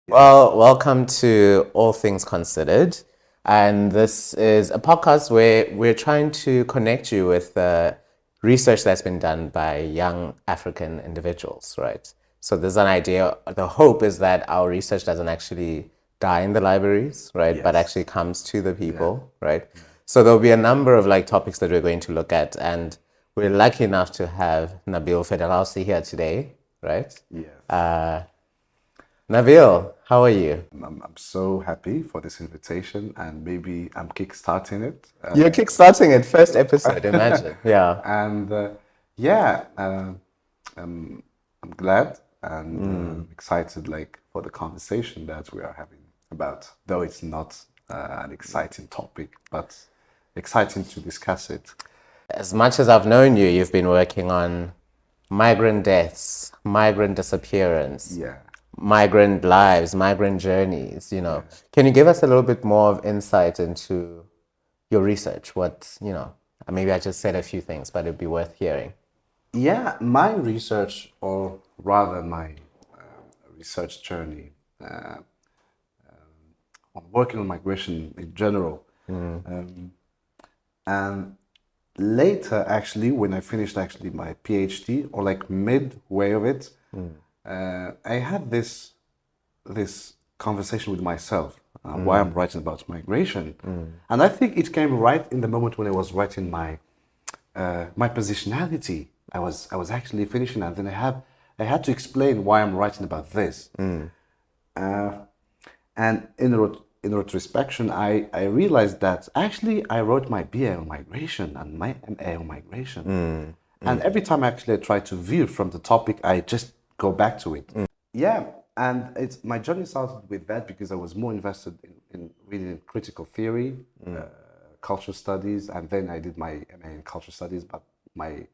Well, welcome to All Things Considered. And this is a podcast where we're trying to connect you with research that's been done by young African individuals, right? So there's an idea, the hope is that our research doesn't actually die in the libraries, right? But Yes. actually comes to the Yeah. people, right? So there'll be a number of topics that we're going to look at. And we're lucky enough to have Nabil Ferdaoussi here today, right? Yes. Nabil, how are you? I'm so happy for this invitation, and maybe I'm kickstarting it. You're kickstarting it, first episode, imagine. Yeah. And yeah, I'm glad and excited, like for the conversation that we are having about. Though it's not an exciting topic, but exciting to discuss it. As much as I've known you, you've been working on migrant deaths, migrant disappearance, Yeah. migrant lives, migrant journeys, Can you give us a little bit more of insight into your research? Maybe I just said a few things, but it'd be worth hearing. Yeah, my research, or rather my research journey, on working on migration in general. And later, actually, when I finished actually my PhD, or like midway of it, I had this conversation with myself, why I'm writing about migration, and I think it came right in the moment when I was writing my positionality. I was actually finishing, and then I had to explain why I'm writing about this. And in retrospection, I realized that actually I wrote my BA on migration and my MA on migration. And every time actually I try to veer from the topic, I just go back to it. Yeah, and it's my journey started with that because I was more invested in reading critical theory, cultural studies, and then I did my MA in cultural studies. But my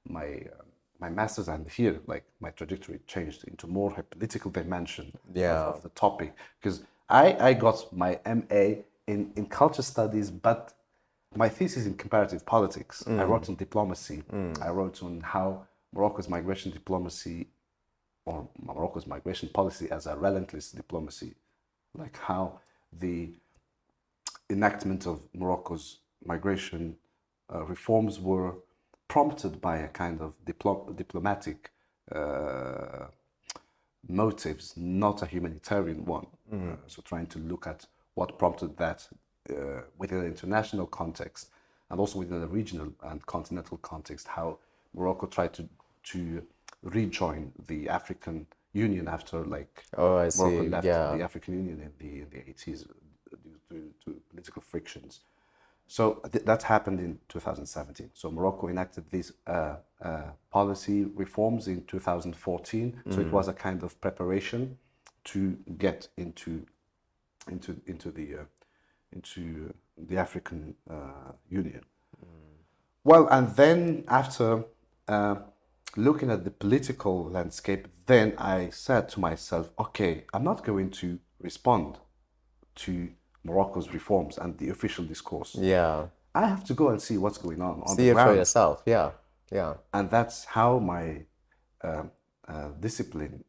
my master's, and here like my trajectory changed into more a political dimension of the topic, because I got my MA in culture studies, but my thesis in comparative politics. I wrote on diplomacy. I wrote on how Morocco's migration diplomacy, or Morocco's migration policy as a relentless diplomacy, like how the enactment of Morocco's migration reforms were prompted by a kind of diplomatic motives, not a humanitarian one. So trying to look at what prompted that within an international context, and also within a regional and continental context, how Morocco tried to rejoin the African Union after Oh, I see. Morocco left Yeah. the African Union in the 80s due to political frictions. So that happened in 2017. So Morocco enacted these policy reforms in 2014. So it was a kind of preparation to get into the African Union. Well, and then after looking at the political landscape, then I said to myself, okay, I'm not going to respond to Morocco's reforms and the official discourse. Yeah. I have to go and see what's going on See the it for ground. yourself. Yeah. Yeah. And that's how my discipline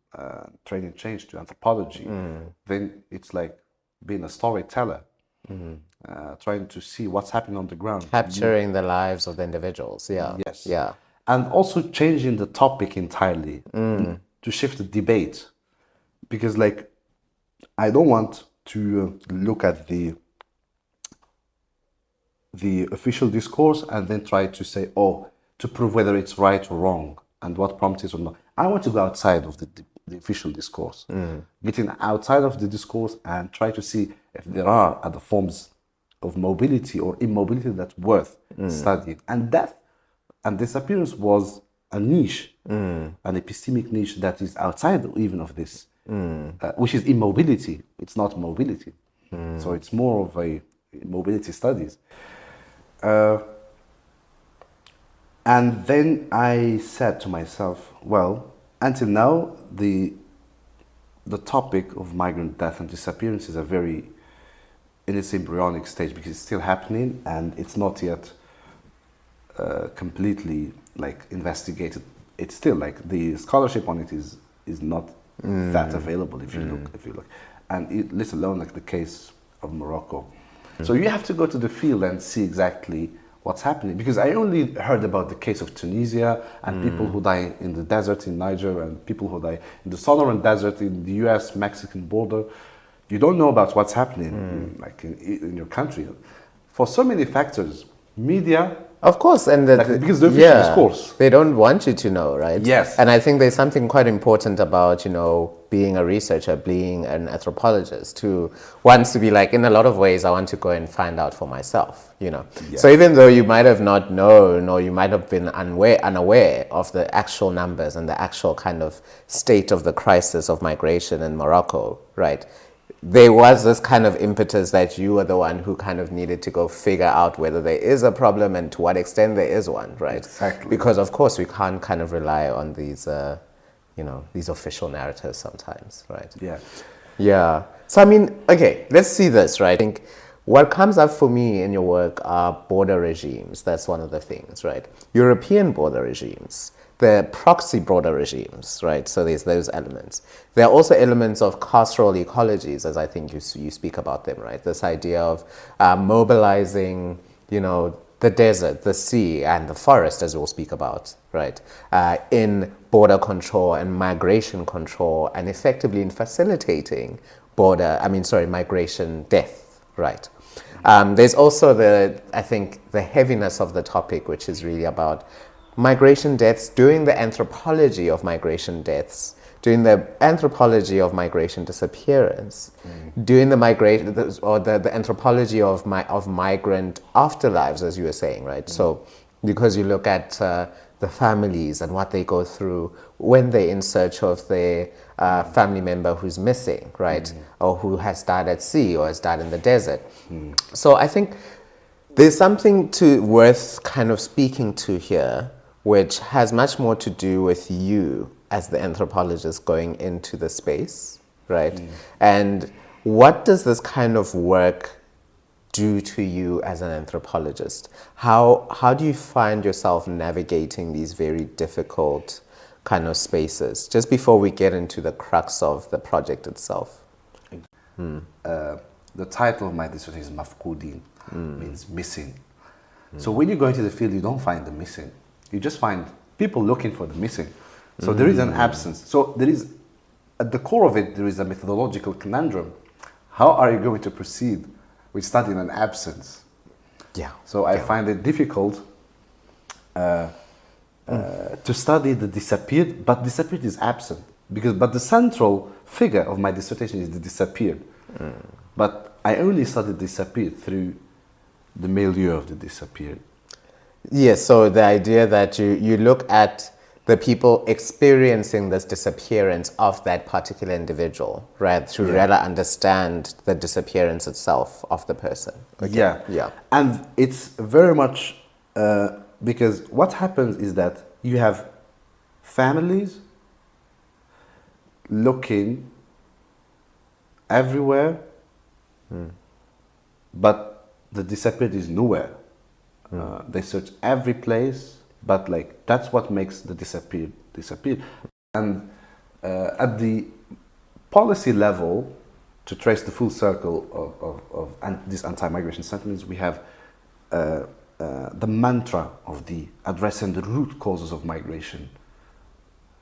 training changed to anthropology. Then it's like being a storyteller, trying to see what's happening on the ground. Capturing the lives of the individuals. Yeah. Yes. Yeah. And also changing the topic entirely to shift the debate. Because like, I don't want to look at the official discourse and then try to say, oh, to prove whether it's right or wrong and what prompted it or not. I want to go outside of the official discourse, getting outside of the discourse and try to see if there are other forms of mobility or immobility that's worth studying. And death and disappearance was a niche, an epistemic niche that is outside even of this, which is immobility. It's not mobility. So it's more of a mobility studies. And then I said to myself, well, until now, the topic of migrant death and disappearance is a very in its embryonic stage because it's still happening and it's not yet completely like investigated. It's still like the scholarship on it is not that available if you look, and let alone like the case of Morocco. So you have to go to the field and see exactly what's happening, because I only heard about the case of Tunisia and people who die in the desert in Niger and people who die in the Sonoran Desert in the US-Mexican border. You don't know about what's happening like in your country for so many factors. Media, of course, and because the official discourse, they don't want you to know, right? Yes. And I think there's something quite important about, being a researcher, being an anthropologist, who wants to be like, in a lot of ways, I want to go and find out for myself, So even though you might have not known, or you might have been unaware of the actual numbers and the actual kind of state of the crisis of migration in Morocco, right? There was this kind of impetus that you were the one who kind of needed to go figure out whether there is a problem and to what extent there is one, right? Exactly. Because of course we can't kind of rely on these, these official narratives sometimes, right? Yeah. Yeah. So I mean, okay, let's see this, right? I think what comes up for me in your work are border regimes. That's one of the things, right? European border regimes. The proxy border regimes, right? So there's those elements. There are also elements of carceral ecologies, as I think you speak about them, right? This idea of mobilizing, the desert, the sea, and the forest, as we'll speak about, right? In border control and migration control, and effectively in facilitating migration death, right? There's also the heaviness of the topic, which is really about migration deaths, doing the anthropology of migration deaths, doing the anthropology of migration disappearance, doing the anthropology of migrant afterlives, as you were saying, right? So, because you look at the families and what they go through when they're in search of their family member who's missing, right? Or who has died at sea or has died in the desert. So I think there's something worth kind of speaking to here, which has much more to do with you as the anthropologist going into the space, right? And what does this kind of work do to you as an anthropologist? How do you find yourself navigating these very difficult kind of spaces? Just before we get into the crux of the project itself. The title of my dissertation is Mafqudin, means missing. So when you go into the field, you don't find the missing. You just find people looking for the missing. So there is an absence. So there is, at the core of it, there is a methodological conundrum. How are you going to proceed with studying an absence? Yeah. So I find it difficult to study the disappeared, but disappeared is absent. But the central figure of my dissertation is the disappeared. But I only studied disappeared through the milieu of the disappeared. Yes, so the idea that you look at the people experiencing this disappearance of that particular individual, right? To really understand the disappearance itself of the person. Okay. Yeah. And it's very much because what happens is that you have families looking everywhere, but the disappeared is nowhere. They search every place, but that's what makes the disappear. And at the policy level, to trace the full circle of these anti-migration sentiments, we have the mantra of addressing the root causes of migration.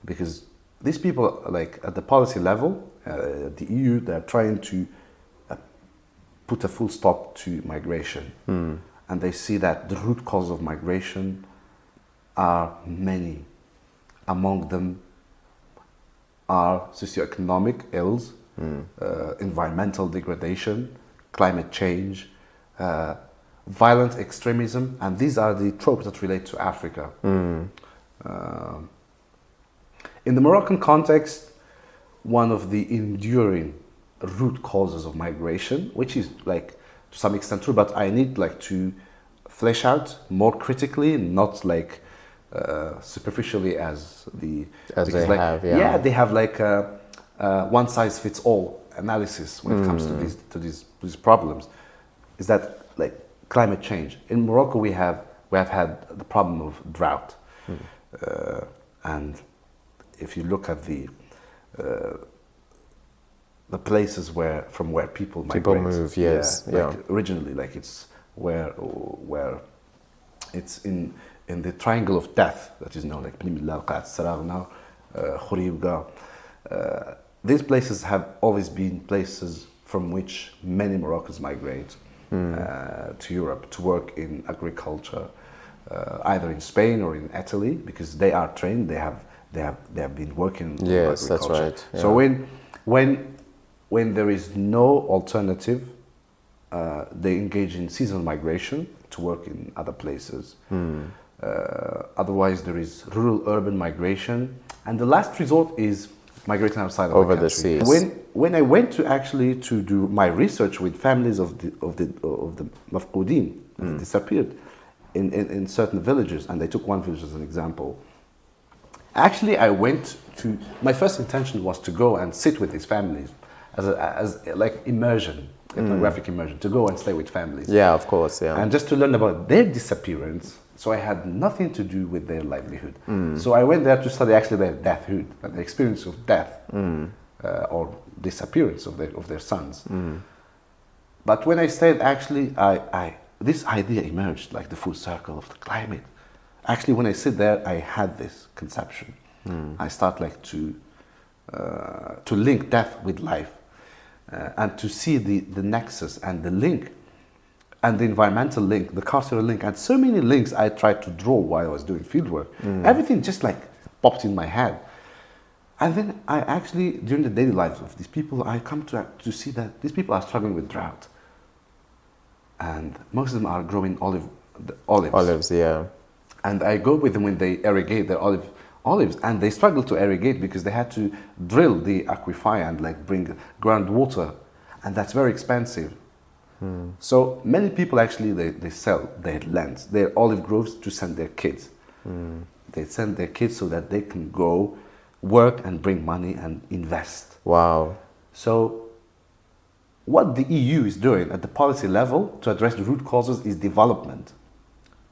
Because these people, at the policy level, the EU, they're trying to put a full stop to migration. And they see that the root causes of migration are many. Among them are socioeconomic ills, environmental degradation, climate change, violent extremism, and these are the tropes that relate to Africa. In the Moroccan context, one of the enduring root causes of migration, which is to some extent true, but I need to flesh out more critically, not superficially as they have. They have one size fits all analysis when it comes to these problems. Is that climate change? In Morocco, we have had the problem of drought, and if you look at the the places from where people migrate. People move, yes, yeah. Like originally, like it's where it's in the triangle of death that is known, like Bni Milal, Qa'at Saragna, Khuribga. These places have always been places from which many Moroccans migrate to Europe to work in agriculture, either in Spain or in Italy, because they are trained. They have been working. Yes, in that's agriculture. right. Yeah. So when there is no alternative, they engage in seasonal migration to work in other places. Otherwise, there is rural-urban migration, and the last resort is migrating outside of over the country. the seas. When I went to do my research with families of the mafqudin, that disappeared in certain villages, and I took one village as an example. Actually, my first intention was to go and sit with these families as like immersion, ethnographic immersion, to go and stay with families. Yeah, of course, yeah. And just to learn about their disappearance. So I had nothing to do with their livelihood. So I went there to study actually their deathhood, the experience of death or disappearance of their sons. But when I stayed, actually, this idea emerged, like the full circle of the climate. Actually, when I sit there, I had this conception. I start like to link death with life, and to see the nexus and the link, and the environmental link, the cultural link, and so many links I tried to draw while I was doing fieldwork. Everything just like popped in my head. And then I actually, during the daily lives of these people, I come to see that these people are struggling with drought. And most of them are growing olives. Olives, yeah. And I go with them when they irrigate their olives, and they struggle to irrigate because they had to drill the aquifer and like bring groundwater, and that's very expensive. So many people actually they sell their lands, their olive groves, to send their kids. They send their kids so that they can go work and bring money and invest. Wow. So what the EU is doing at the policy level to address the root causes is development.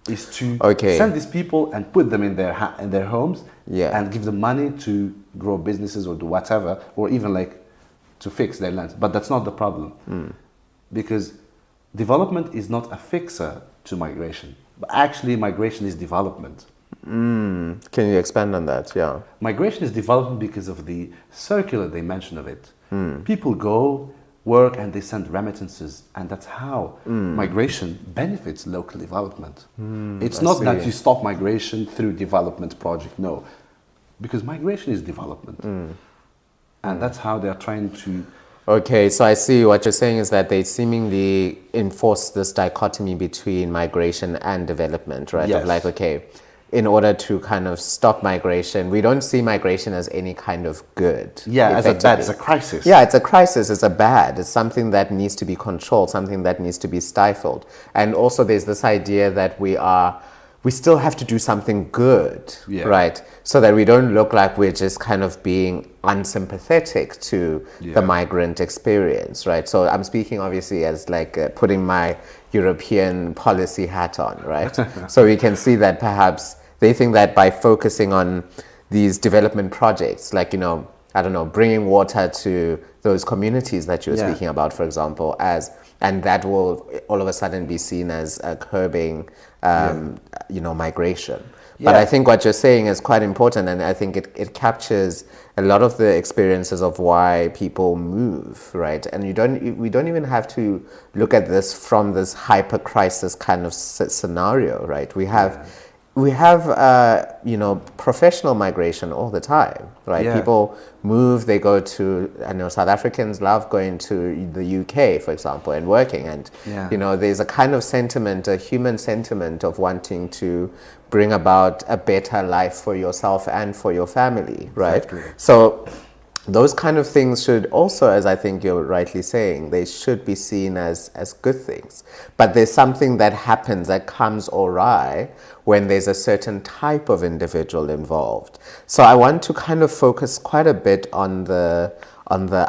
Is to send these people and put them in their homes, and give them money to grow businesses or do whatever, or even like to fix their lands. But that's not the problem, because development is not a fixer to migration. But actually, migration is development. Can you expand on that? Yeah. Migration is development because of the circular dimension of it. People go, work, and they send remittances, and that's how migration benefits local development. It's not that you stop migration through development project, no, because migration is development, and that's how they are trying to. Okay, so I see what you're saying is that they seemingly enforce this dichotomy between migration and development, right? Yes. Of like, okay, in order to kind of stop migration, we don't see migration as any kind of good. Yeah, as a bad, it's a crisis. Yeah, it's a crisis, it's a bad, it's something that needs to be controlled, something that needs to be stifled. And also there's this idea that we still have to do something good, right? So that we don't look like we're just kind of being unsympathetic to the migrant experience, right? So I'm speaking obviously as like putting my European policy hat on, right? So we can see that perhaps they think that by focusing on these development projects, like, I don't know, bringing water to those communities that you were speaking about, for example, and that will all of a sudden be seen as curbing, migration. But I think what you're saying is quite important, and I think it captures a lot of the experiences of why people move, right? And we don't even have to look at this from this hyper crisis kind of scenario, right? We have professional migration all the time, right? People move, they go to, I know South Africans love going to the UK, for example, and working. And, there's a kind of sentiment, a human sentiment of wanting to bring about a better life for yourself and for your family, right? Exactly. So those kind of things should also, as I think you're rightly saying, they should be seen as good things. But there's something that happens, that comes awry when there's a certain type of individual involved. So I want to kind of focus quite a bit on the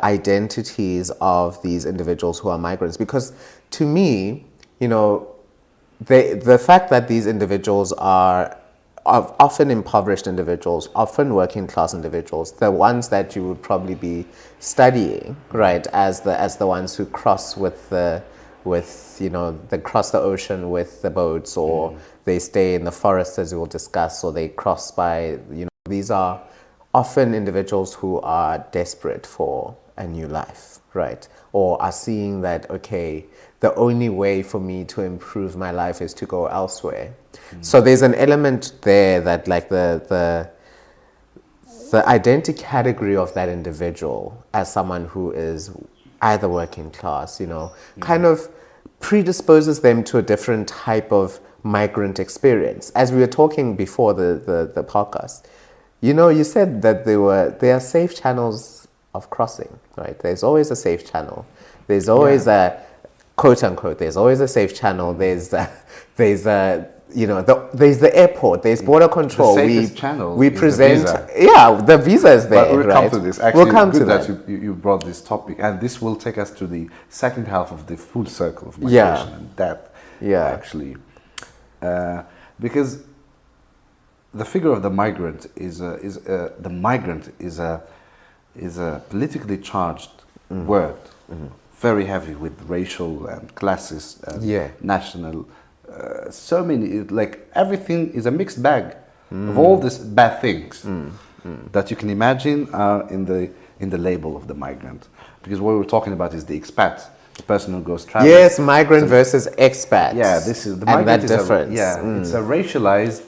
identities of these individuals who are migrants, because to me, the fact that these individuals are often impoverished individuals, often working class individuals, the ones that you would probably be studying, right, as the ones who cross they cross the ocean with the boats, or they stay in the forest, as we will discuss, or they cross by, these are often individuals who are desperate for a new life, right? Or are seeing that, okay, the only way for me to improve my life is to go elsewhere. So there's an element there that, like, the identity category of that individual as someone who is either working class, kind of predisposes them to a different type of migrant experience. As we were talking before the podcast, you said that there are safe channels of crossing, right? There's always a safe channel. There's always a quote unquote. There's always a safe channel. There's the airport. There's border control. The safest channel we is present. the visa. Yeah, the visa is there. But we'll right? come to this. Actually, we'll come good to that you brought this topic, and this will take us to the second half of the full circle of migration and that. Yeah. Actually, because the figure of the migrant is a politically charged word, very heavy with racial and classist and national. So many, like, everything is a mixed bag of all these bad things that you can imagine are in the label of the migrant. Because what we're talking about is the expat, the person who goes traveling. Yes, migrant versus expat. Yeah, this is the and migrant that difference. It's a racialized,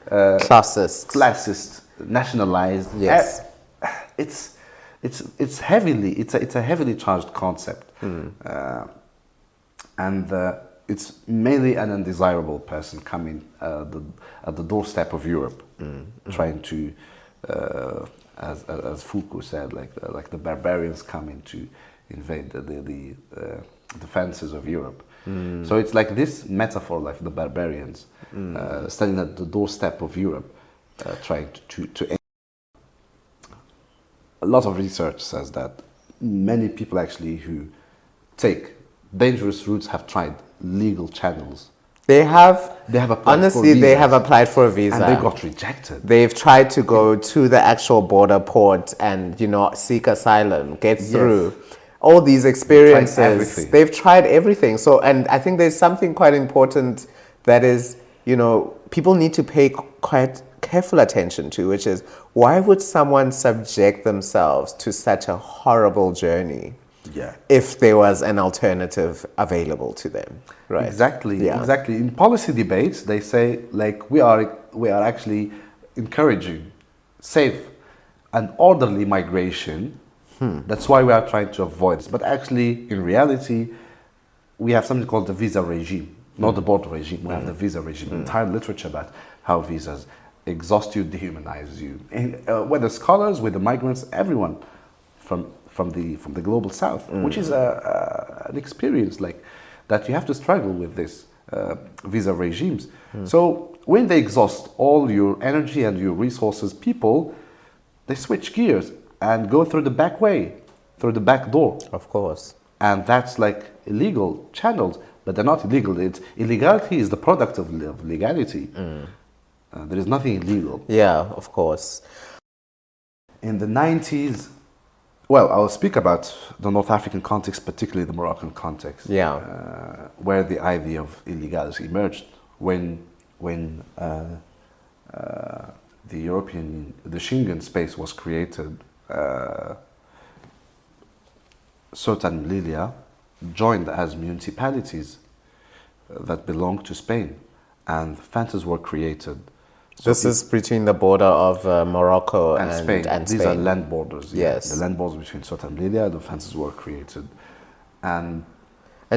classist, nationalized. Yes, it's a heavily charged concept, and it's mainly an undesirable person coming at the doorstep of Europe, trying to, as Foucault said, like the barbarians coming to invade the fences of Europe. So it's like this metaphor, like the barbarians standing at the doorstep of Europe, trying to. A lot of research says that many people actually who take dangerous routes have tried legal channels. They have applied honestly, for they have applied for a visa. And they got rejected. They've tried to go to the actual border port and, seek asylum, get through. All these experiences. They've tried everything. So, and I think there's something quite important that is, people need to pay quite careful attention to, which is, why would someone subject themselves to such a horrible journey if there was an alternative available to them? Right. Exactly. In policy debates, they say, like, we are actually encouraging safe and orderly migration. That's why we are trying to avoid this. But actually, in reality, we have something called the visa regime, not the border regime. We have the visa regime. Entire literature about how visas exhaust you, dehumanize you. And, whether scholars, with the migrants, everyone from the global south, which is an experience like that you have to struggle with this visa regimes. So when they exhaust all your energy and your resources, people, they switch gears and go through the back way, through the back door. Of course. And that's like illegal channels, but they're not illegal. Illegality is the product of legality. There is nothing illegal. Yeah, of course. In the 90s, well, I'll speak about the North African context, particularly the Moroccan context, where the idea of illegality emerged when the Schengen space was created. Ceuta and Melilla joined as municipalities that belonged to Spain, and fences were created. So this is between the border of Morocco and Spain. These are land borders. Yes. The land borders between Ceuta and Melilla, the fences were created. And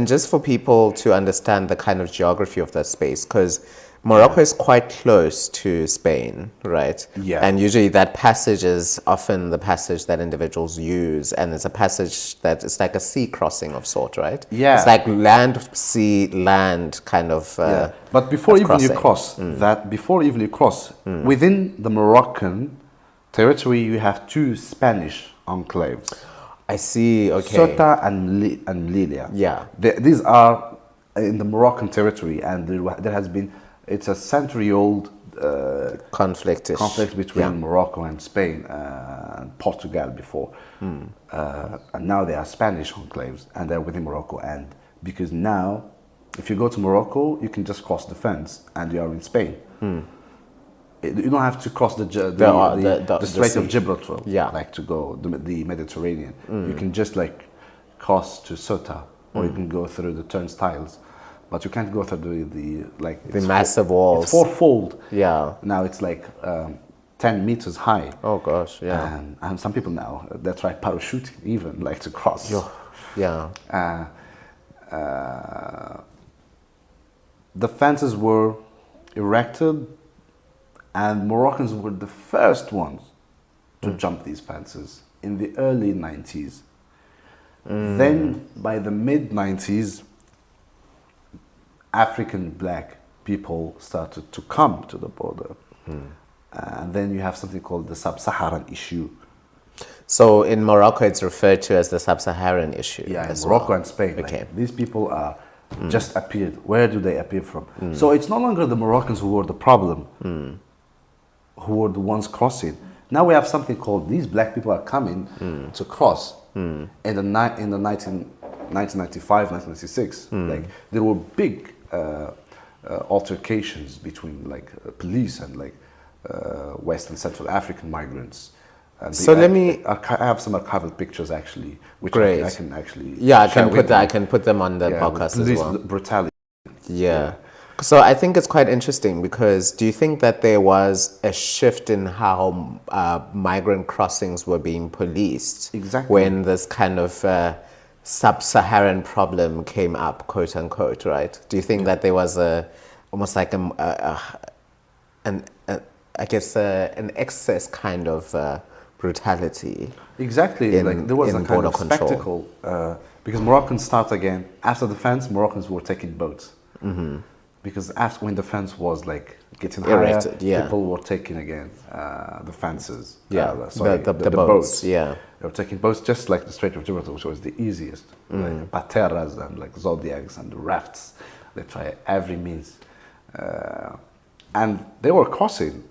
just for people to understand the kind of geography of that space, because Morocco is quite close to Spain, right? Yeah. And usually that passage is often the passage that individuals use, and it's a passage that is like a sea crossing of sort, right? Yeah. It's like land, sea, land kind of. But before even crossing. you cross within the Moroccan territory, you have two Spanish enclaves. I see. Okay. Ceuta and Melilla. Yeah. These are in the Moroccan territory, and there has been. It's a century-old conflict between Morocco and Spain and Portugal before. And now they are Spanish enclaves and they're within Morocco. And because now, if you go to Morocco, you can just cross the fence and you are in Spain. You don't have to cross the Strait of Gibraltar, like to go the Mediterranean. You can just like cross to Ceuta, or you can go through the turnstiles, but you can't go through the massive walls. It's fourfold. Yeah. Now it's like 10 meters high. Oh gosh, yeah. And some people now they try parachuting even like to cross. Yeah. The fences were erected, and Moroccans were the first ones to jump these fences in the early 90s. Then, by the mid-90s, African black people started to come to the border. And then you have something called the sub-Saharan issue. So in Morocco, it's referred to as the sub-Saharan issue. Yeah, in Morocco and Spain. Okay. Like, these people are just appeared. Where do they appear from? So it's no longer the Moroccans who were the problem, who were the ones crossing. Now we have something called these black people are coming to cross. In the 1995, 1996, like there were big altercations between like police and like West and Central African migrants. And so let me. I have some archival pictures actually, which I can actually. Yeah, I can put them on the podcast as well. Brutality. Yeah. So I think it's quite interesting because do you think that there was a shift in how migrant crossings were being policed? Exactly. When this kind of sub-Saharan problem came up, quote unquote, right? Do you think that there was almost like an excess kind of brutality? Exactly. Like there was a kind of spectacle because Moroccans start again after the fence. Moroccans were taking boats. Because after when the fence was like getting erected, higher, people were taking again the fences. The boats. Yeah, they were taking boats just like the Strait of Gibraltar, which was the easiest. Like pateras and like zodiacs and rafts. They try every means, and they were crossing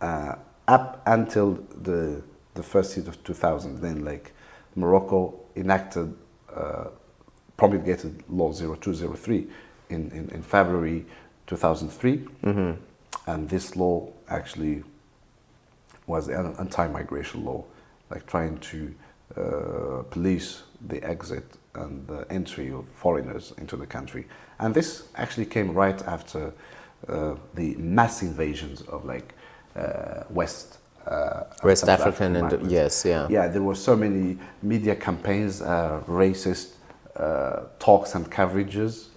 up until the first year of 2000. Then like Morocco enacted promulgated Law 0203. In February 2003, and this law actually was an anti-migration law, like trying to police the exit and the entry of foreigners into the country. And this actually came right after the mass invasions of like West African and there were so many media campaigns, racist talks and coverages,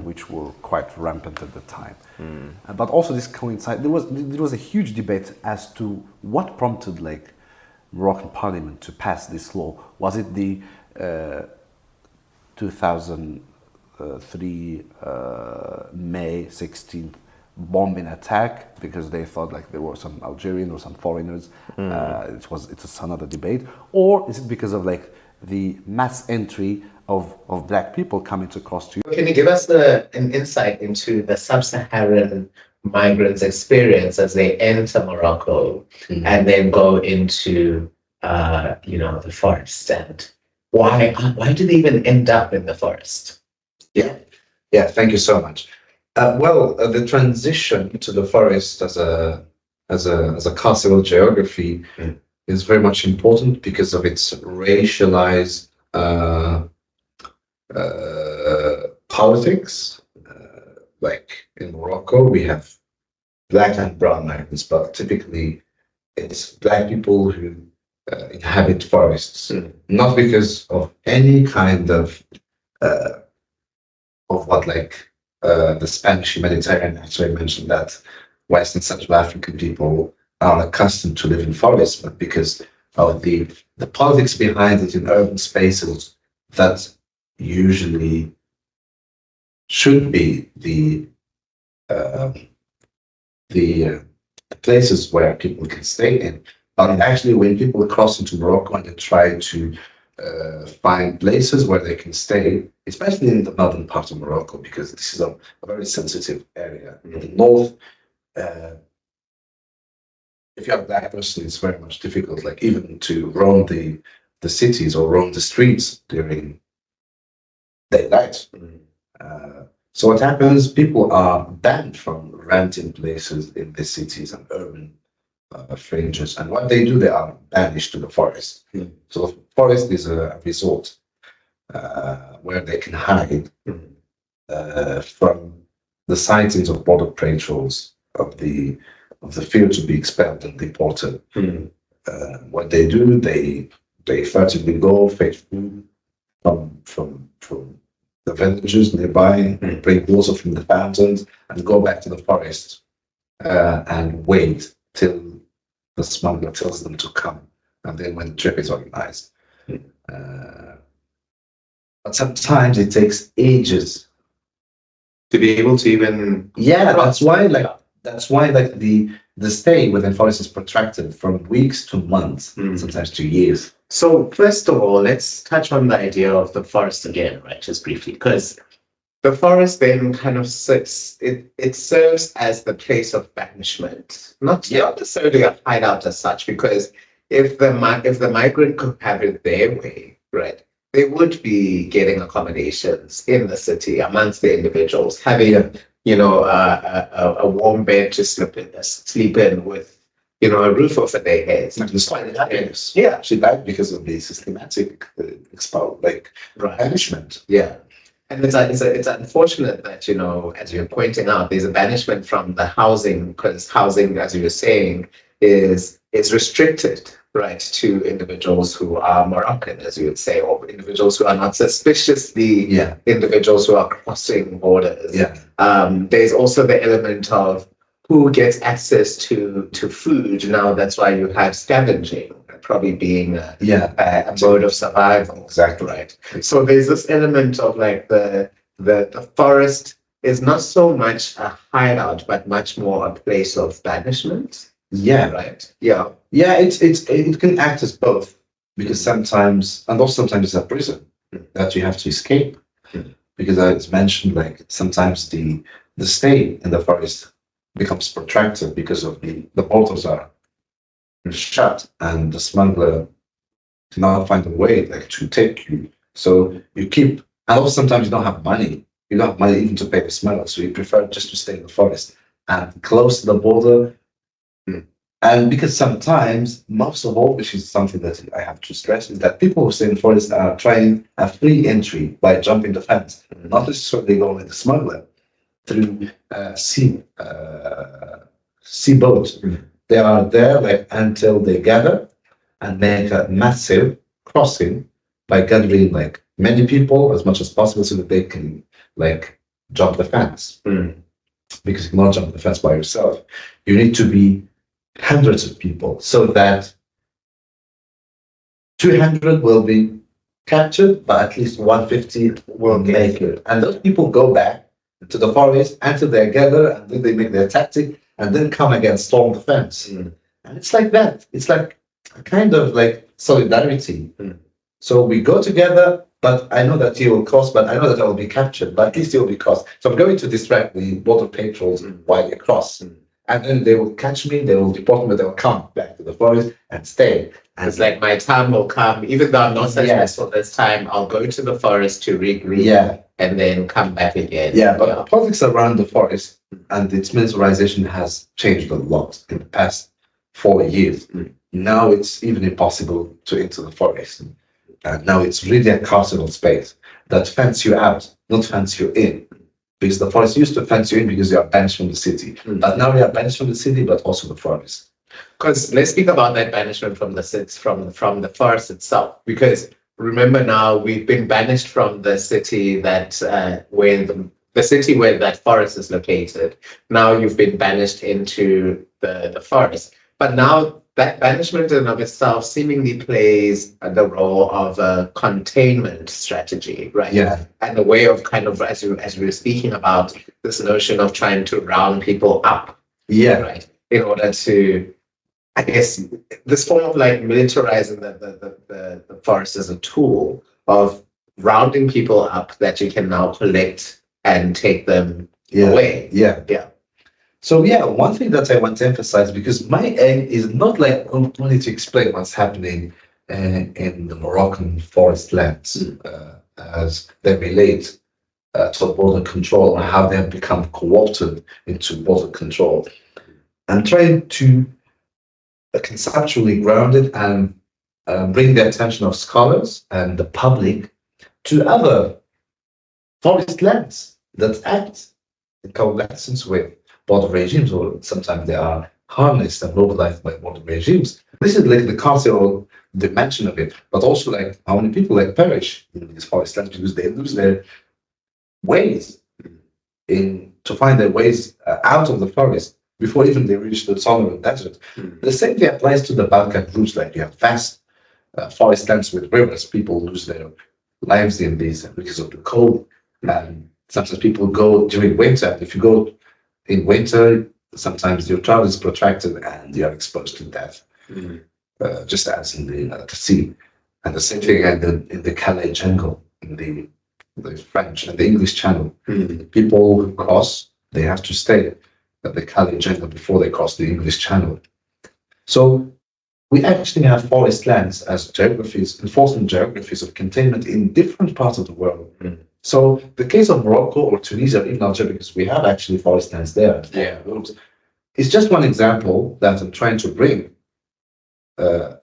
which were quite rampant at the time. But also this coincided, there was a huge debate as to what prompted like Moroccan parliament to pass this law. Was it the 2003 May 16th bombing attack, because they thought like there were some Algerian or some foreigners? It's another debate. Or is it because of like the mass entry of black people coming to cross to Can you give us an insight into the sub-Saharan migrants' experience as they enter Morocco and then go into the forest, and why do they even end up in the forest? Yeah, thank you so much. The transition to the forest as a carceral geography is very much important because of its racialized politics. Like in Morocco, we have black and brown migrants, but typically it's black people who inhabit forests, not because of any kind of what like the Spanish humanitarian actually mentioned that West and Central African people are accustomed to live in forests, but because of the politics behind it in urban spaces that usually should be the places where people can stay in. But actually, when people cross into Morocco and they try to find places where they can stay, especially in the northern part of Morocco, because this is a very sensitive area. In the north, if you're a black person, it's very much difficult, like even to roam the cities or roam the streets during daylight. So what happens? People are banned from renting places in the cities and urban fringes, and what they do, they are banished to the forest. So the forest is a resort where they can hide from the sightings of border patrols of the fear to be expelled and deported. What they do, they furtively go fetch food from the villages nearby, bring water from the fountains, and go back to the forest and wait till the smuggler tells them to come, and then when the trip is organized. But sometimes it takes ages To be able to even that's why like the stay within forest is protracted from weeks to months, sometimes to years. So first of all, let's touch on the idea of the forest again, right? Just briefly, because the forest then kind of sits. It serves as the place of banishment, not necessarily a hideout as such. Because if the migrant could have it their way, right, they would be getting accommodations in the city amongst the individuals, having a warm bed to sleep in with a roof over their heads. Despite happiness. Yeah. She died because of the systematic banishment. Yeah. And it's unfortunate that, as you're pointing out, there's a banishment from the housing, because housing, as you were saying, is restricted, right, to individuals who are Moroccan, as you would say, or individuals who are not suspiciously individuals who are crossing borders. Yeah. There's also the element of who gets access to food. Now, that's why you have scavenging, probably being a mode of survival. Exactly. Right. So there's this element of like the forest is not so much a hideout, but much more a place of banishment. Yeah. Right. Yeah. Yeah, it can act as both, because sometimes it's a prison that you have to escape. Because as mentioned, like sometimes the stay in the forest becomes protracted because of the borders are shut and the smuggler cannot find a way like to take you. So you keep, and also sometimes you don't have money. You don't have money even to pay the smuggler, so you prefer just to stay in the forest and close to the border. And because sometimes, most of all, which is something that I have to stress, is that people who stay in the forest are trying a free entry by jumping the fence, not necessarily going with the smuggler through sea boats. They are there like until they gather and make a massive crossing by gathering like many people as much as possible so that they can like jump the fence. Because you cannot jump the fence by yourself. You need to be hundreds of people so that 200 will be captured, but at least 150 will make it. And those people go back to the forest until they're gathered, and then they make their tactic, and then come again, storm the fence. And it's like that. It's like a kind of like solidarity. So we go together, but I know that you will cross, but I know that I will be captured, but at least you will be crossed. So I'm going to distract the border patrols while they cross. And then they will catch me, they will deport me, but they will come back to the forest and stay. And it's like my time will come, even though I'm not successful this time, I'll go to the forest to regroup and then come back again. But politics around the forest and its militarization has changed a lot in the past 4 years. Now it's even impossible to enter the forest. And now it's really a carceral space that fence you out, not fence you in. Because the forest used to fence you in because you are banished from the city. But now you are banished from the city, but also the forest. Because let's speak about that banishment from the forest itself. Because remember now, we've been banished from the city that where the city where that forest is located. Now you've been banished into the forest. But now that banishment in and of itself seemingly plays the role of a containment strategy, right? Yeah. And a way of kind of, as we were speaking about, this notion of trying to round people up. Yeah. Right. In order to, I guess, this form of like militarizing the forest as a tool of rounding people up that you can now collect and take them away. Yeah. So yeah, one thing that I want to emphasize, because my aim is not like only to explain what's happening in the Moroccan forest lands as they relate to border control and how they have become co-opted into border control. I'm trying to conceptually ground it and bring the attention of scholars and the public to other forest lands that act in coalescence with border regimes, or sometimes they are harnessed and mobilized by border regimes. This is like the cultural dimension of it, but also like how many people like perish in these forest lands because they lose their ways in to find their ways out of the forest before even they reach the Sahara desert. The same thing applies to the Balkan routes, like you have vast forest lands with rivers. People lose their lives in these because of the cold. And sometimes people go during winter. If you go in winter, sometimes your travel is protracted and you are exposed to death, just as in the sea. And the same thing in the Calais jungle, in the French and the English Channel. People who cross, they have to stay at the Calais jungle before they cross the English Channel. So we actually have forest lands as geographies, enforcement geographies of containment in different parts of the world. So the case of Morocco or Tunisia, or even Algeria, because we have actually forest lands there. Yeah. It's just one example that I'm trying to bring the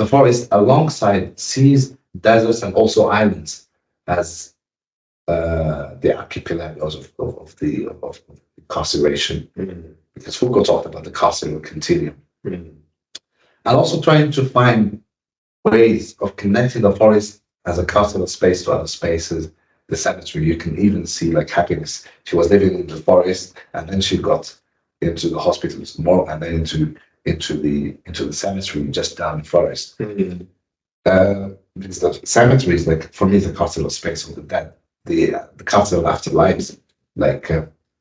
forest alongside seas, deserts, and also islands as the archipelagos of the incarceration. Because Foucault talked about the carceral continuum. And also trying to find ways of connecting the forest as a carceral space to other spaces. The cemetery, you can even see like Happiness. She was living in the forest, and then she got into the hospitals more, and then into the cemetery just down the forest. Because the cemetery is like, for me, the carceral space of the dead, the carceral afterlives. Like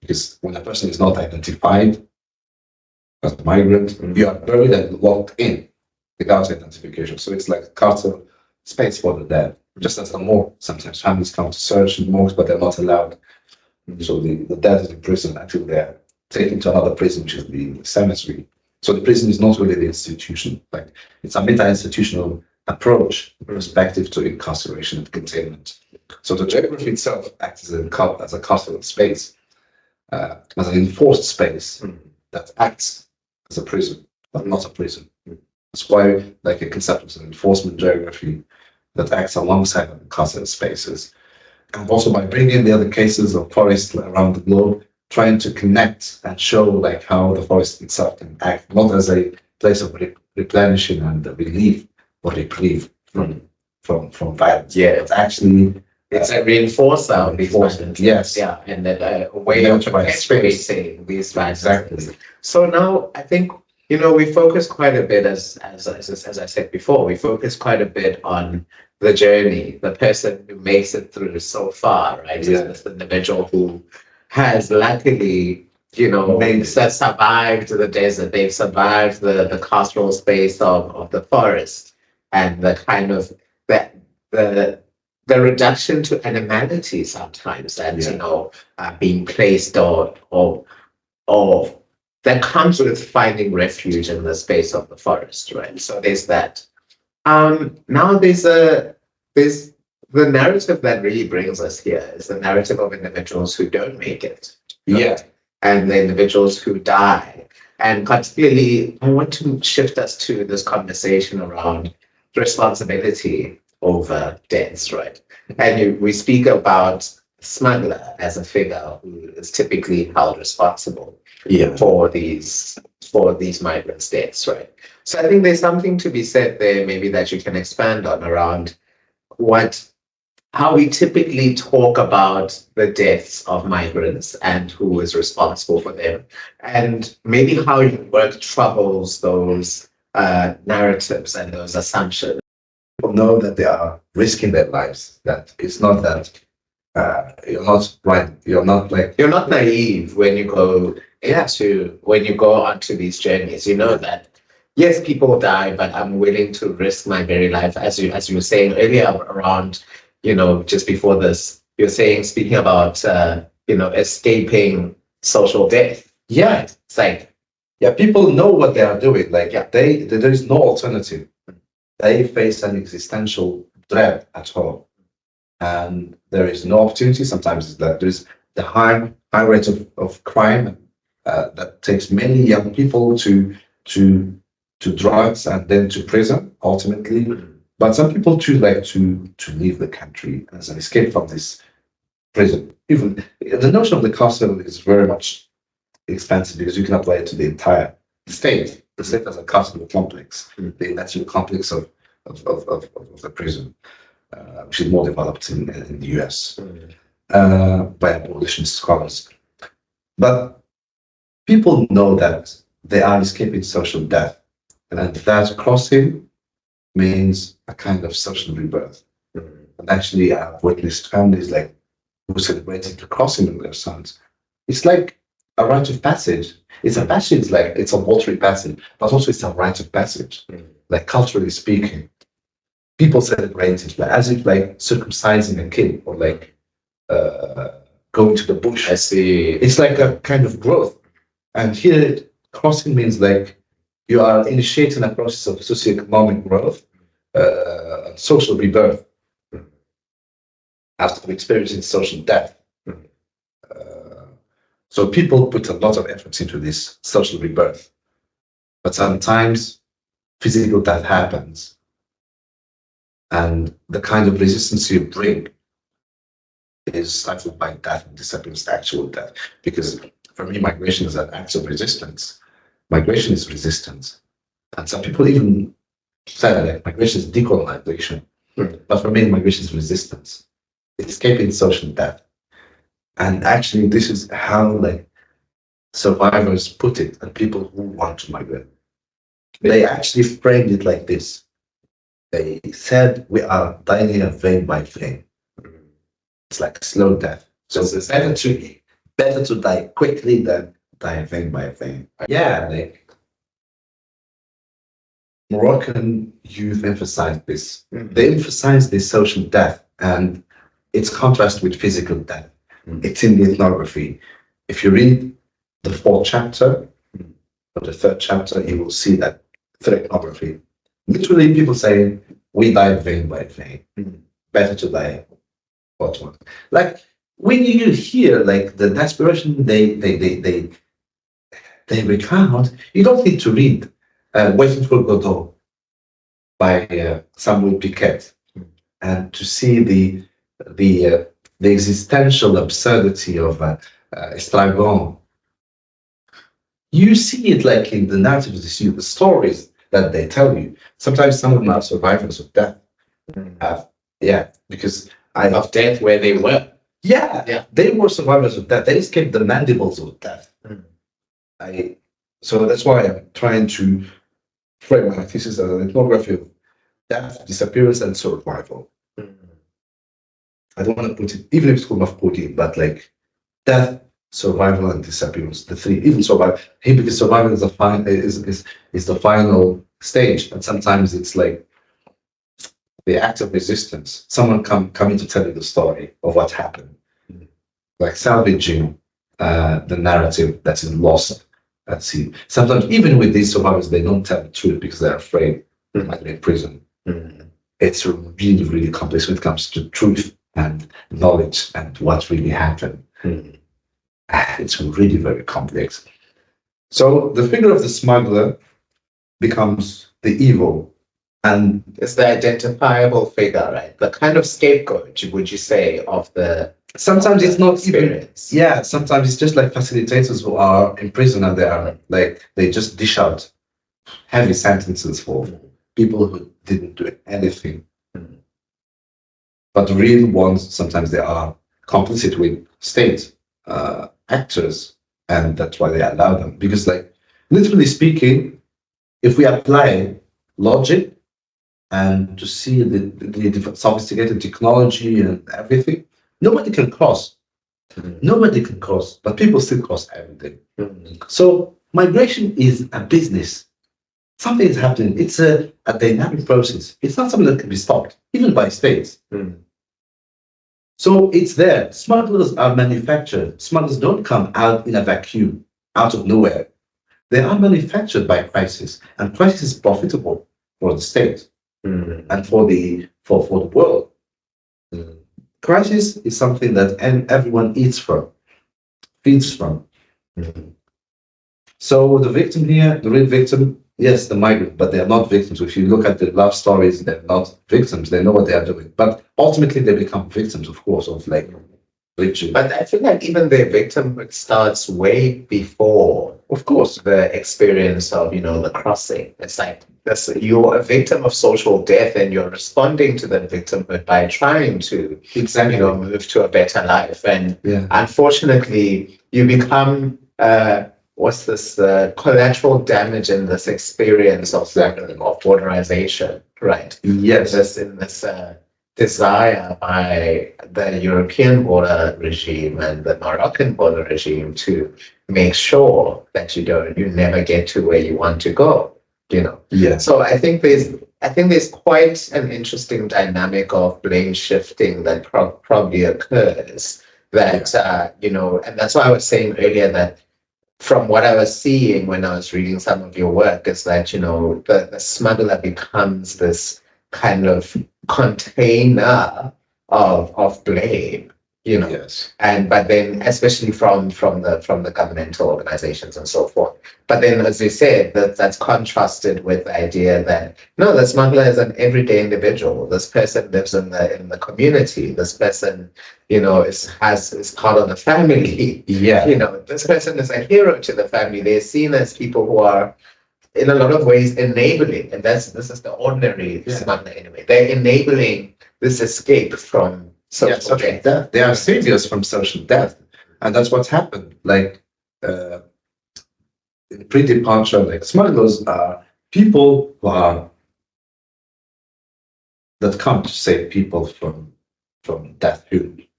because when a person is not identified as a migrant, you are buried and locked in without identification. So it's like a carceral space for the dead. Just as a morgue, sometimes families come to search in morgues, but they're not allowed. So the dead is in prison until they're taken to another prison, which is the cemetery. So the prison is not really the institution. Like it's a meta-institutional approach, perspective to incarceration and containment. So the geography itself acts as a carceral space, as an enforced space that acts as a prison, but not a prison. That's why, like a concept of an enforcement geography that acts alongside the carceral spaces. And also by bringing the other cases of forests around the globe, trying to connect and show like how the forest itself can act, not as a place of replenishing and relief or reprieve from violence. Yeah. But actually, it's a reinforcer of these reinforcement, violence. yes. Yeah, and a way of perpetuating these violence. Exactly. So now I think, we focus quite a bit, as I said before, we focus quite a bit on the journey, the person who makes it through so far, right? Yeah. This individual who has luckily, survived the desert, they've survived the carceral space of the forest, and the kind of the reduction to animality sometimes that being placed or that comes with finding refuge in the space of the forest, right? So there's that. Now there's the narrative that really brings us here is the narrative of individuals who don't make it. Right? Yeah. And the individuals who die. And particularly, I want to shift us to this conversation around responsibility over deaths, right? And we speak about smuggler as a figure who is typically held responsible for these migrants' deaths, right? So I think there's something to be said there, maybe that you can expand on around how we typically talk about the deaths of migrants and who is responsible for them, and maybe how your work troubles those narratives and those assumptions. People know that they are risking their lives, that it's not that you're not right, you're not naive when you go onto these journeys. You know that yes, people die, but I'm willing to risk my very life, as you were saying earlier around, just before this, you're speaking about escaping social death, Yeah, it's like, yeah, people know what they are doing. Like, yeah, there is no alternative. They face an existential dread at home, and there is no opportunity. Sometimes it's that there's the high rate of crime that takes many young people to drugs and then to prison ultimately. But some people choose like to leave the country as an escape from this prison. Even the notion of the castle is very much expansive because you can apply it to the entire state. The state as a castle complex, the natural complex of the prison, which is more developed in the US by abolitionist scholars. But people know that they are escaping social death, and that crossing means a kind of social rebirth. And actually, I've witnessed families like who celebrated the crossing of their sons. It's like a rite of passage. It's a passage, like it's a watery passage, but also it's a rite of passage. Like culturally speaking, people celebrate it like, as if like circumcising a kid or like going to the bush. I see. It's like a kind of growth. And here, crossing means like you are initiating a process of socioeconomic growth, social rebirth after experiencing social death. So people put a lot of effort into this social rebirth, but sometimes physical death happens, and the kind of resistance you bring is stifled by death and disappearance, actual death. Because for me, migration is an act of resistance. Migration is resistance, and some people even say that migration is decolonization. But for me, migration is resistance, escaping social death. And actually, this is how like survivors put it, and people who want to migrate. They actually framed it like this. They said, we are dying vein by vein. It's like slow death. So it's better to die quickly than die vein by vein. Yeah, like Moroccan youth emphasize this. They emphasize this social death and its contrast with physical death. It's in the ethnography. If you read the fourth chapter or the third chapter, you will see that through ethnography. Literally, people say, we die vein by vein. Better to die what one. Like when you hear like the desperation they recount, you don't need to read Waiting for Godot by Samuel Piquet and to see the existential absurdity of Estragon. You see it like in the narratives, you see the stories that they tell you. Sometimes some of them are survivors of death. Because of death where they were. They were survivors of death. They escaped the mandibles of death. So that's why I'm trying to frame my thesis as an ethnography of death, disappearance, and survival. I don't want to put it, even if it's called Mafkudi, but like death, survival, and disappearance. The three, even survival. Because survival is the final stage, and sometimes it's like the act of resistance. Someone coming to tell you the story of what happened, like salvaging the narrative that is lost at sea. Sometimes, even with these survivors, they don't tell the truth because they're afraid they might be in prison. It's really, really complex when it comes to truth and knowledge and what really happened. It's really very complex. So the figure of the smuggler becomes the evil. And it's the identifiable figure, right? The kind of scapegoat, would you say, of the sometimes it's not experience. Even, sometimes it's just like facilitators who are in prison and they are like they just dish out heavy sentences for people who didn't do anything. But the real ones, sometimes they are complicit with state actors, and that's why they allow them. Because, like, literally speaking, if we apply logic and to see the sophisticated technology and everything, nobody can cross. Nobody can cross, but people still cross everything. So migration is a business. Something is happening. It's a dynamic process. It's not something that can be stopped, even by states. So it's there. Smugglers are manufactured. Smugglers don't come out in a vacuum. out of nowhere. They are manufactured by crisis, and crisis is profitable for the state and for the world. Crisis is something that everyone eats from, feeds from. So the victim here, the real victim, yes, the migrant, but they are not victims. If you look at the love stories, they're not victims. They know what they are doing, but ultimately they become victims, of course, of like religion. But I feel like even their victimhood starts way before, Of course, the experience of, the crossing. It's like this, you're a victim of social death and you're responding to that victimhood by trying to, exactly. move to a better life. And Yeah. unfortunately, you become, collateral damage in this experience of borderization, right? Yes. This desire by the European border regime and the Moroccan border regime to make sure that you never get to where you want to go. Yeah. So I think there's quite an interesting dynamic of blame shifting that probably occurs. That and that's why I was saying earlier that from what I was seeing when I was reading some of your work is that the smuggler becomes this kind of container of blame, Yes. and but then especially from the governmental organizations and so forth. But then, as you said, that's contrasted with the idea that no, the smuggler is an everyday individual. This person lives in the community. This person, is part of the family. Yeah. This person is a hero to the family. They're seen as people who are in a lot of ways enabling, and this is the ordinary smuggler anyway. They're enabling this escape from social death. They are saviors from social death, and that's what's happened. Like in pre-departure, like smugglers are people that come to save people from death,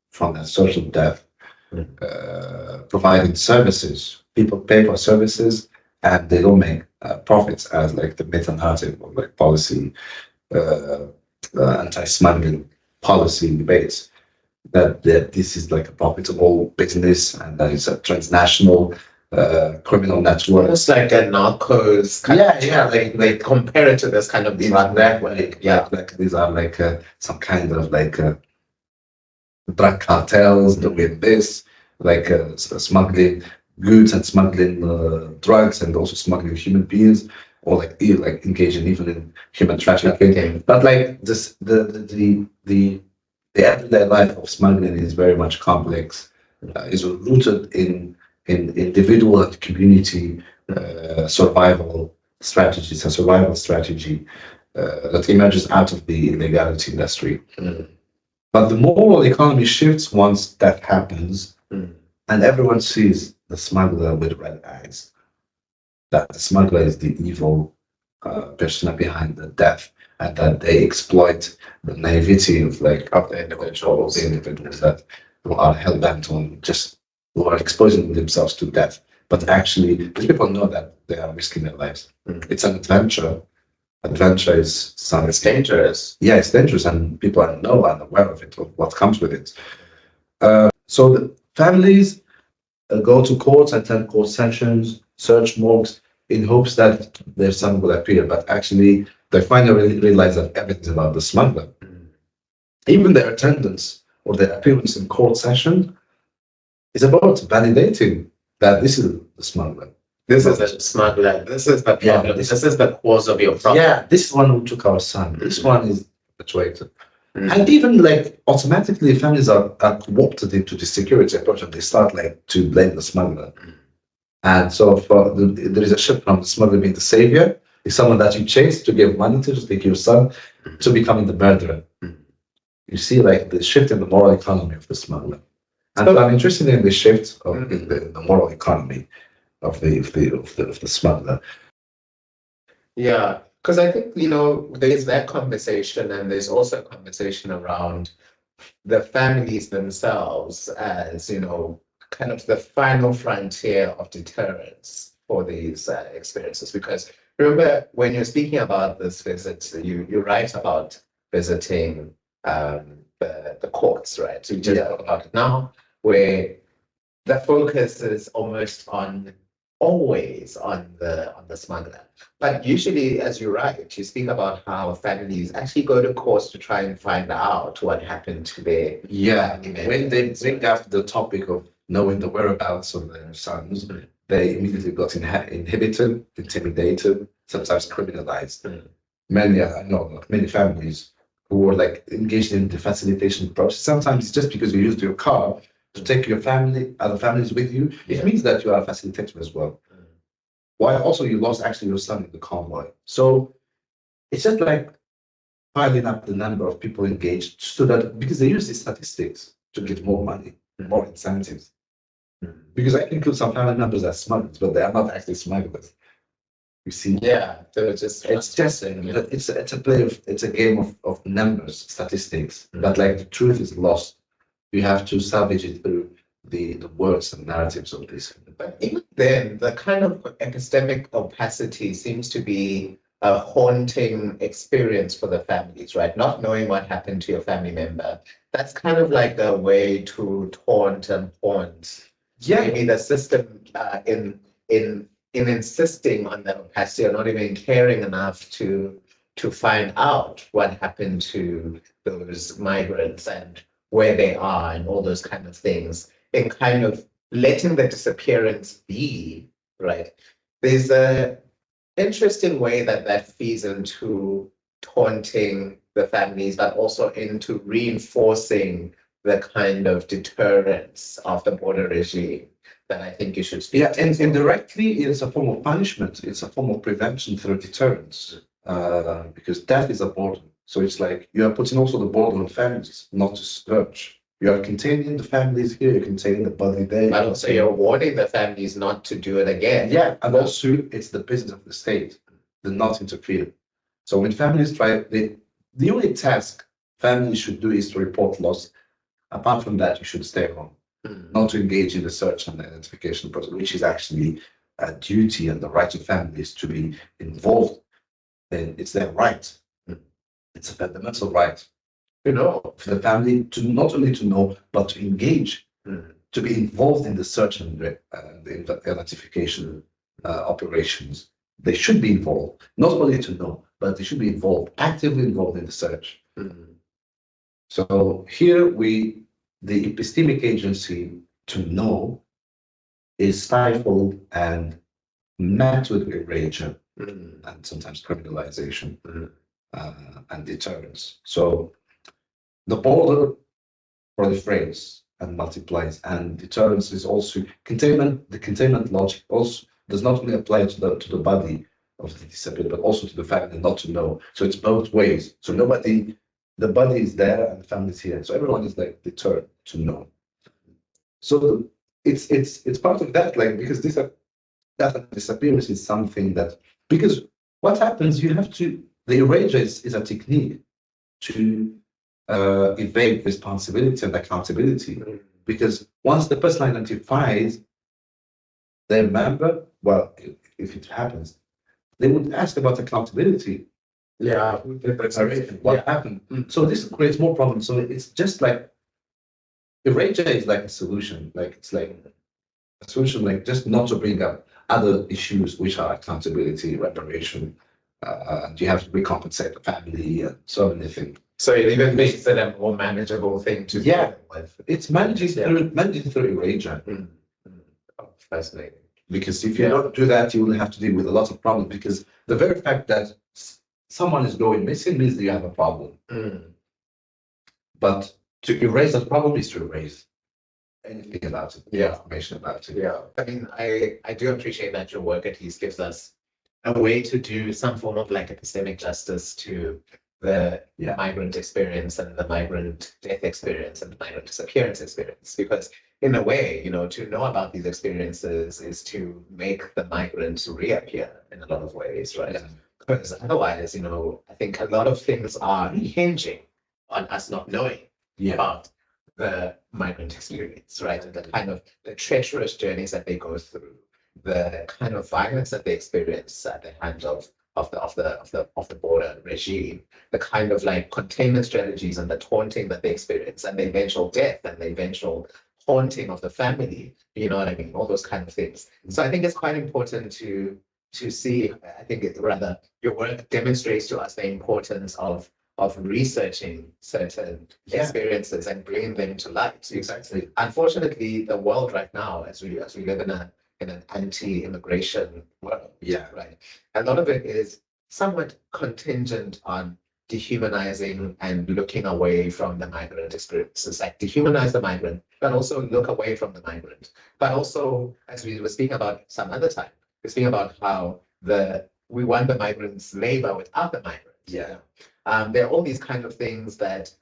from their social death, providing services. People pay for services, and they don't make profits as like the meta-narrative of like policy, anti-smuggling policy debates. That this is like a profitable business and that it's a transnational criminal network. It's like a narcos kind of, they compare it to this kind of drug network. Like these are like some kind of like drug cartels doing this, like smuggling goods and smuggling drugs and also smuggling human beings, or like engaging even in human trafficking. But like this, the everyday life of smuggling is very much complex. Is rooted in individual and community survival strategies, a survival strategy that emerges out of the illegality industry. But the moral economy shifts once that happens, and everyone sees the smuggler with red eyes. That the smuggler is the evil person behind the death, and that they exploit the naivety of the individuals that who are hell bent on who are exposing themselves to death. But actually, people know that they are risking their lives. It's an adventure. Adventure is something. It's dangerous. Yeah, it's dangerous, and people are aware of it, of what comes with it. So the families go to courts, attend court sessions, search morgues in hopes that their son will appear, but actually they finally realize that everything's about the smuggler. Even their attendance or their appearance in court session is about validating that this is the smuggler. This is the smuggler. This is the problem. This is the cause of your problem. Yeah, this one who took our son. This one is the traitor. And even automatically families are co-opted into the security approach, and they start to blame the smuggler. And so there is a shift from the smuggler being the savior, is someone that you chase to give money to take your son, to becoming the murderer. You see the shift in the moral economy of the smuggler. And so I'm interested in the shift of the moral economy of the smuggler. Yeah, because I think there's that conversation, and there's also a conversation around the families themselves as kind of the final frontier of deterrence for these experiences. Because remember, when you're speaking about this visit, you write about visiting the courts, right? So you just talk about it now, where the focus is almost on always on the smuggler. But usually, as you're right, you speak about how families actually go to courts to try and find out what happened to their Yeah, family members. when they bring up the topic of knowing the whereabouts of their sons, they immediately got inhibited, intimidated, sometimes criminalized. Many, I know, many families who were like engaged in the facilitation process. Sometimes it's just because you used your car to take your family, other families with you. It means that you are a facilitator as well. While also you lost actually your son in the convoy. So it's just like piling up the number of people engaged so that because they use these statistics to get more money, more incentives. Because I can kill some family members as smugglers, but they are not actually smugglers. You see, Yeah, they're just it's a play of it's a game of numbers, statistics. But like the truth is lost. You have to salvage it through the words and narratives of this. But even then, the kind of epistemic opacity seems to be a haunting experience for the families, right? Not knowing what happened to your family member. That's kind of like a way to taunt and haunt. Yeah. Maybe the system in insisting on the opacity or not even caring enough to find out what happened to those migrants and where they are and all those kind of things, in kind of letting the disappearance be, right? There's a interesting way that that feeds into taunting the families, but also into reinforcing the kind of deterrence of the border regime that I think you should speak Yeah, to. and indirectly, it's a form of punishment. It's a form of prevention through deterrence, because death is a burden. So it's like you are putting also the burden on families, not to scourge. You are containing the families here, you're containing the body there. But also you're warning the families not to do it again. Yeah, and also it's the business of the state, the not interfere. So when families try, the only task families should do is to report loss. Apart from that, you should stay home, not to engage in the search and identification process, which is actually a duty and the right of families to be involved. And it's their right. It's a fundamental right, You know, for the family to not only to know, but to engage, to be involved in the search and the identification operations. They should be involved, not only to know, but they should be involved, actively involved in the search. So here the epistemic agency to know is stifled and met with erasure and sometimes criminalization and deterrence. So the border proliferates and multiplies, and deterrence is also containment. The containment logic also does not only apply to the body of the disability, but also to the family not to know. So it's both ways. So the body is there and the family is here. So everyone is like deterred to know. So it's part of that, like because that disappearance is something that because what happens, you have to the erasure is a technique to evade responsibility and accountability. Because once the person identifies their member, well, if it happens, they would ask about accountability. yeah, What happened? So this creates more problems. So it's just like erasure is like a solution. Like it's like a solution, like just not to bring up other issues which are accountability, reparation, and you have to recompensate the family and so many things. So it even makes it a more manageable thing to Yeah. deal with. It's managing through erasure. Oh, fascinating. Because if you don't do that, you will have to deal with a lot of problems. Because the very fact that someone is going missing means that you have a problem. But to erase that problem is to erase anything about it, information about it. Yeah, I mean, I do appreciate that your work at least gives us a way to do some form of like epistemic justice to the migrant experience and the migrant death experience and the migrant disappearance experience. Because in a way, to know about these experiences is to make the migrants reappear in a lot of ways, right? Because otherwise, I think a lot of things are hinging on us not knowing about the migrant experience, right? And the kind of the treacherous journeys that they go through, the kind of violence that they experience at the hands of the border regime, the kind of like containment strategies and the taunting that they experience, and the eventual death and the eventual haunting of the family. You know what I mean? All those kind of things. So I think it's quite important to see. I think rather your work demonstrates to us the importance of researching certain experiences and bringing them to light. Exactly. Unfortunately, the world right now, as we live in an anti-immigration world, Yeah. right? A lot of it is somewhat contingent on dehumanizing and looking away from the migrant experiences, like dehumanize the migrant, but also look away from the migrant. But also, as we were speaking about some other time, we're speaking about how we want the migrants' labor without the migrant. Yeah. There are all these kind of things that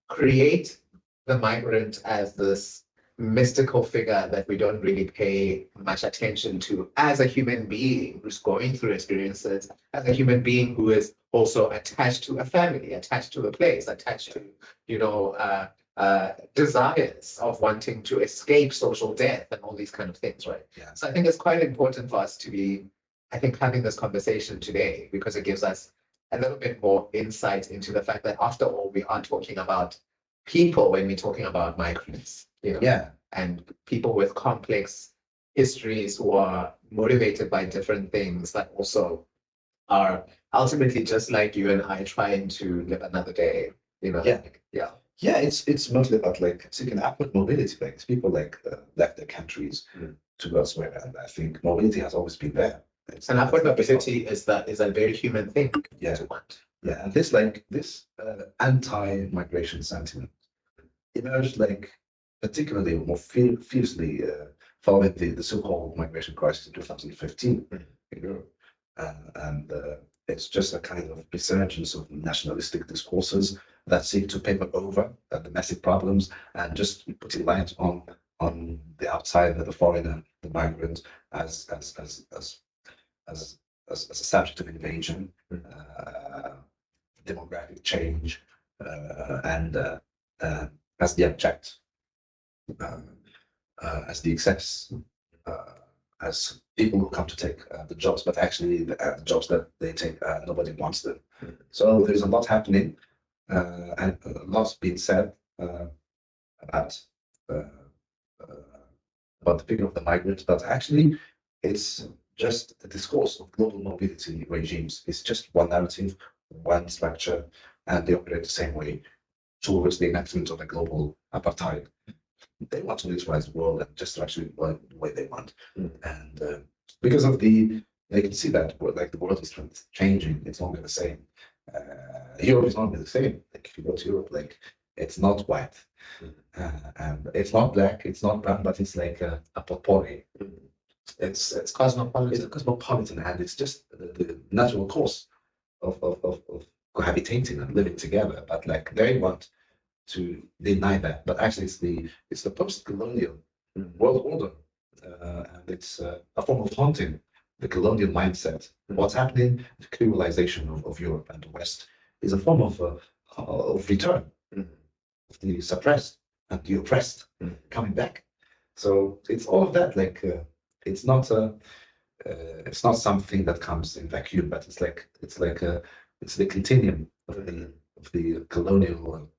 create the migrant as this mystical figure that we don't really pay much attention to as a human being who's going through experiences, as a human being who is also attached to a family, attached to a place, attached to, desires of wanting to escape social death and all these kind of things, right? Yeah. So I think it's quite important for us to be, I think, having this conversation today because it gives us a little bit more insight into the fact that after all, we are talking about people when we're talking about migrants, Yeah. and people with complex histories who are motivated by different things that also are ultimately just like you and I trying to live another day, Yeah. Yeah. Yeah, it's mostly about like seeking upward mobility. Like people like left their countries to go elsewhere, and I think mobility has always been there. And upward mobility is a very human thing to want. Yeah, and this anti-migration sentiment emerged like particularly more fiercely following the so-called migration crisis in 2015 in Europe, and it's just a kind of resurgence of nationalistic discourses that seek to paper over domestic problems and just putting light on the outsider, the foreigner, the migrant as a subject of invasion, demographic change, and as the object, as the excess, as people who come to take the jobs, but actually the jobs that they take, nobody wants them. So there's a lot happening, and a lot's being said about the figure of the migrant, but actually it's just the discourse of global mobility regimes. It's just one narrative, one structure, and they operate the same way towards the enactment of a global apartheid. They want to militarize the world and just actually the way they want. And because of they can see that like the world is changing. It's not the same. Europe is not the same. Like if you go to Europe, like it's not white, and it's not black, it's not brown, but it's like a potpourri. It's cosmopolitan. It's cosmopolitan, and it's just the natural course of cohabitating and living together. But like they want to deny that, but actually it's the post-colonial world order, and it's a form of haunting the colonial mindset. What's happening, the criminalization of Europe and the West, is a form of return of the suppressed and the oppressed coming back. So it's all of that. Like it's not something that comes in vacuum, but it's the continuum of the colonial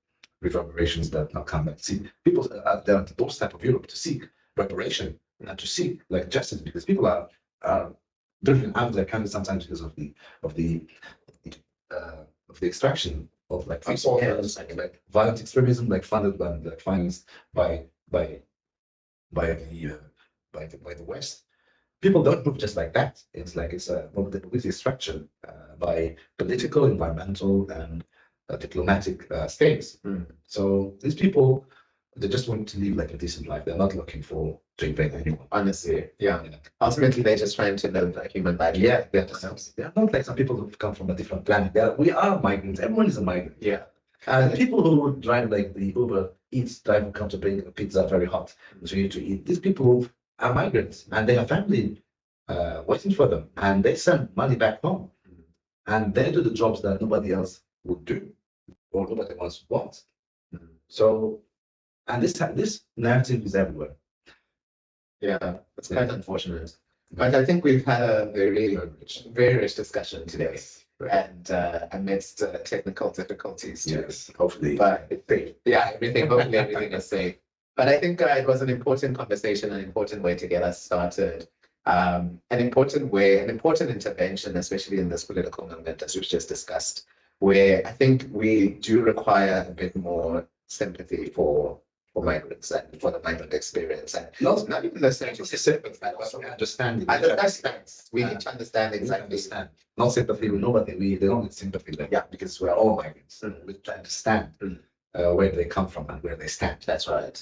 reverberations that now come back. See, people they're at the doorstep of Europe to seek reparation and to seek like justice, because people are driven out of their country sometimes because of the extraction of like resources, like violent extremism, like funded and like financed by the West. People don't move just like that. It's like it's a mobility structure by political, environmental, and diplomatic states. So these people, they just want to live like a decent life. They're not looking to invade anyone. Honestly, yeah. Ultimately, they're just trying to live a human life. Yeah, they're not like some people who've come from a different planet. We are migrants. Everyone is a migrant. Yeah. And people who drive like the Uber Eats driver come to bring a pizza very hot to you to eat. These people are migrants and they have family waiting for them, and they send money back home, and they do the jobs that nobody else would do or nobody else wants. So, and this narrative is everywhere. Yeah, it's quite unfortunate. But I think we've had a very rich discussion today, and amidst technical difficulties too. Yes, hopefully. But hopefully everything is safe. But I think it was an important conversation, an important way to get us started. An important way, an important intervention, especially in this political movement, as we've just discussed, where I think we do require a bit more sympathy for migrants and for the migrant experience. And not even necessarily sympathy, but also Understanding. understand. We need to understand exactly. Understand. Not sympathy with nobody. They don't need sympathy there. Yeah. Because we're all migrants. Mm. We try to understand where they come from and where they stand. That's right.